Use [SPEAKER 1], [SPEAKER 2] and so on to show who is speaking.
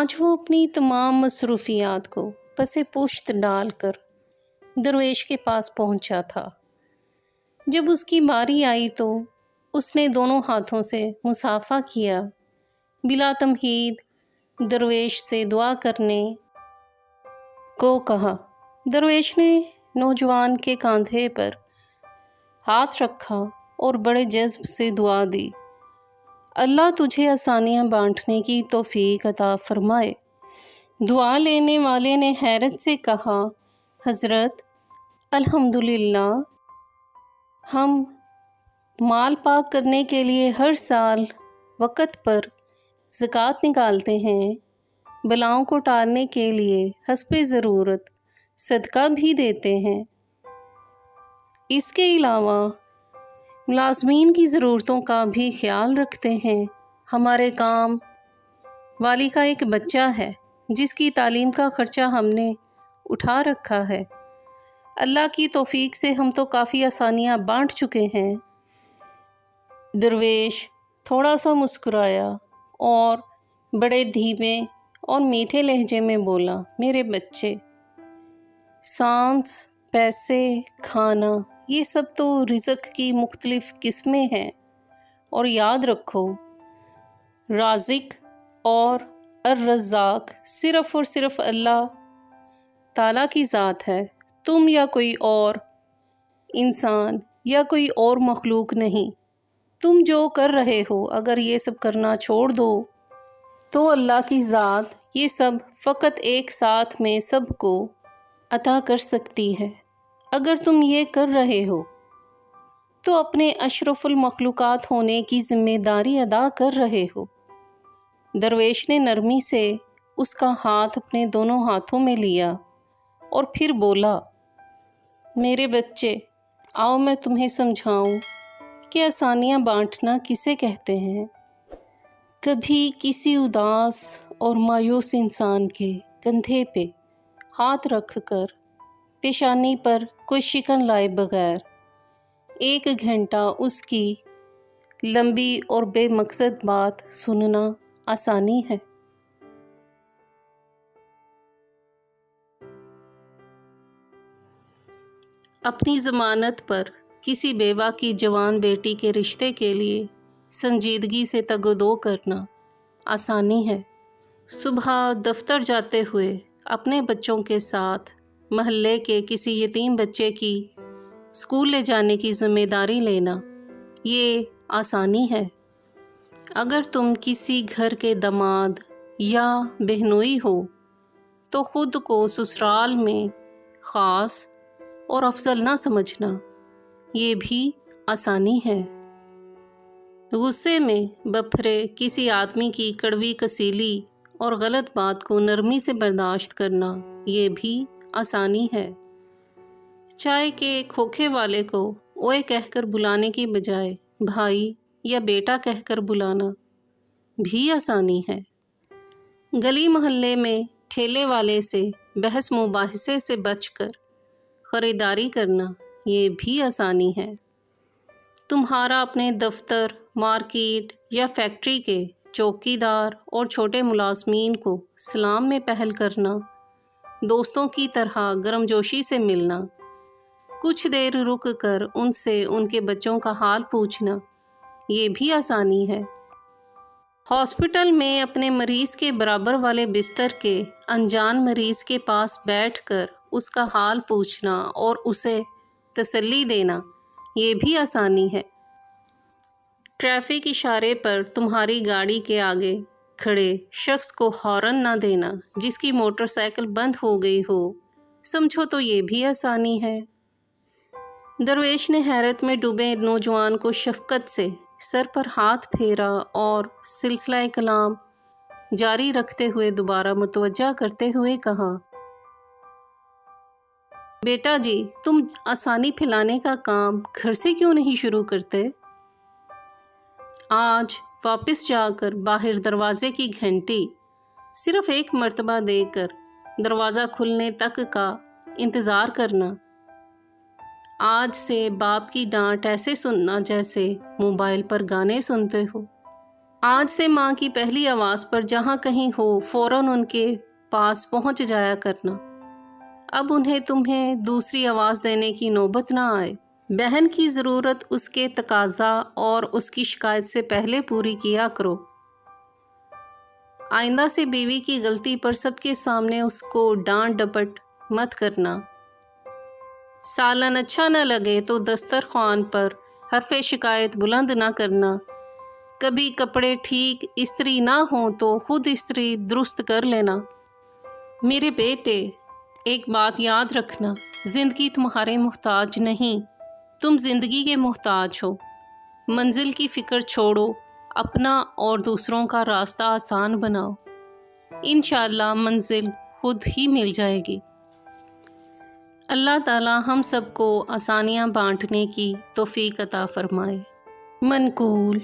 [SPEAKER 1] آج وہ اپنی تمام مصروفیات کو پس پشت ڈال کر درویش کے پاس پہنچا تھا۔ جب اس کی باری آئی تو اس نے دونوں ہاتھوں سے مصافحہ کیا، بلا تمہید درویش سے دعا کرنے کو کہا۔ درویش نے نوجوان کے کاندھے پر ہاتھ رکھا اور بڑے جذب سے دعا دی، اللہ تجھے آسانیاں بانٹنے کی توفیق عطا فرمائے۔ دعا لینے والے نے حیرت سے کہا، حضرت الحمدللہ، ہم مال پاک کرنے کے لیے ہر سال وقت پر زکوٰۃ نکالتے ہیں، بلاؤں کو ٹالنے کے لیے حسب ضرورت صدقہ بھی دیتے ہیں، اس کے علاوہ ملازمین کی ضرورتوں کا بھی خیال رکھتے ہیں۔ ہمارے کام والی کا ایک بچہ ہے جس کی تعلیم کا خرچہ ہم نے اٹھا رکھا ہے، اللہ کی توفیق سے ہم تو کافی آسانیاں بانٹ چکے ہیں۔ درویش تھوڑا سا مسکرایا اور بڑے دھیمے اور میٹھے لہجے میں بولا، میرے بچے، سانس، پیسے، کھانا، یہ سب تو رزق کی مختلف قسمیں ہیں، اور یاد رکھو رازق اور الرزاق صرف اور صرف اللہ تعالیٰ کی ذات ہے، تم یا کوئی اور انسان یا کوئی اور مخلوق نہیں۔ تم جو کر رہے ہو اگر یہ سب کرنا چھوڑ دو تو اللہ کی ذات یہ سب فقط ایک ساتھ میں سب کو عطا کر سکتی ہے۔ اگر تم یہ کر رہے ہو تو اپنے اشرف المخلوقات ہونے کی ذمہ داری ادا کر رہے ہو۔ درویش نے نرمی سے اس کا ہاتھ اپنے دونوں ہاتھوں میں لیا اور پھر بولا، میرے بچے، آؤ میں تمہیں سمجھاؤں کہ آسانیاں بانٹنا کسے کہتے ہیں۔ کبھی کسی اداس اور مایوس انسان کے کندھے پہ ہاتھ رکھ کر پیشانی پر کوئی شکن لائے بغیر 1 گھنٹہ اس کی لمبی اور بے مقصد بات سننا آسانی ہے۔ اپنی ضمانت پر کسی بیوہ کی جوان بیٹی کے رشتے کے لیے سنجیدگی سے تگ و دو کرنا آسانی ہے۔ صبح دفتر جاتے ہوئے اپنے بچوں کے ساتھ محلے کے کسی یتیم بچے کی اسکول لے جانے کی ذمہ داری لینا، یہ آسانی ہے۔ اگر تم کسی گھر کے داماد یا بہنوئی ہو تو خود کو سسرال میں خاص اور افضل نہ سمجھنا، یہ بھی آسانی ہے۔ غصے میں بپھرے کسی آدمی کی کڑوی کسیلی اور غلط بات کو نرمی سے برداشت کرنا، یہ بھی آسانی ہے۔ چائے کے کھوکھے والے کو اوئے کہہ کر بلانے کی بجائے بھائی یا بیٹا کہہ کر بلانا بھی آسانی ہے۔ گلی محلے میں ٹھیلے والے سے بحث مباحثے سے بچ کر خریداری کرنا، یہ بھی آسانی ہے۔ تمہارا اپنے دفتر، مارکیٹ یا فیکٹری کے چوکیدار اور چھوٹے ملازمین کو سلام میں پہل کرنا، دوستوں کی طرح گرم جوشی سے ملنا، کچھ دیر رک کر ان سے ان کے بچوں کا حال پوچھنا، یہ بھی آسانی ہے۔ ہاسپٹل میں اپنے مریض کے برابر والے بستر کے انجان مریض کے پاس بیٹھ کر اس کا حال پوچھنا اور اسے تسلی دینا، یہ بھی آسانی ہے۔ ٹریفک اشارے پر تمہاری گاڑی کے آگے کھڑے شخص کو ہارن نہ دینا جس کی موٹر سائیکل بند ہو گئی ہو، سمجھو تو یہ بھی آسانی ہے۔ درویش نے حیرت میں ڈوبے نوجوان کو شفقت سے سر پر ہاتھ پھیرا اور سلسلہ کلام جاری رکھتے ہوئے دوبارہ متوجہ کرتے ہوئے کہا، بیٹا جی، تم آسانی پھیلانے کا کام گھر سے کیوں نہیں شروع کرتے؟ آج واپس جا کر باہر دروازے کی گھنٹی صرف 1 مرتبہ دے کر دروازہ کھلنے تک کا انتظار کرنا۔ آج سے باپ کی ڈانٹ ایسے سننا جیسے موبائل پر گانے سنتے ہو۔ آج سے ماں کی پہلی آواز پر جہاں کہیں ہو فوراً ان کے پاس پہنچ جایا کرنا۔ اب انہیں تمہیں دوسری آواز دینے کی نوبت نہ آئے۔ بہن کی ضرورت اس کے تقاضا اور اس کی شکایت سے پہلے پوری کیا کرو۔ آئندہ سے بیوی کی غلطی پر سب کے سامنے اس کو ڈانٹ ڈپٹ مت کرنا۔ سالن اچھا نہ لگے تو دسترخوان پر حرف شکایت بلند نہ کرنا۔ کبھی کپڑے ٹھیک استری نہ ہوں تو خود استری درست کر لینا۔ میرے بیٹے، ایک بات یاد رکھنا، زندگی تمہارے محتاج نہیں، تم زندگی کے محتاج ہو۔ منزل کی فکر چھوڑو، اپنا اور دوسروں کا راستہ آسان بناؤ۔ انشاءاللہ منزل خود ہی مل جائے گی۔ اللہ تعالی ہم سب کو آسانیاں بانٹنے کی توفیق عطا فرمائے۔ منقول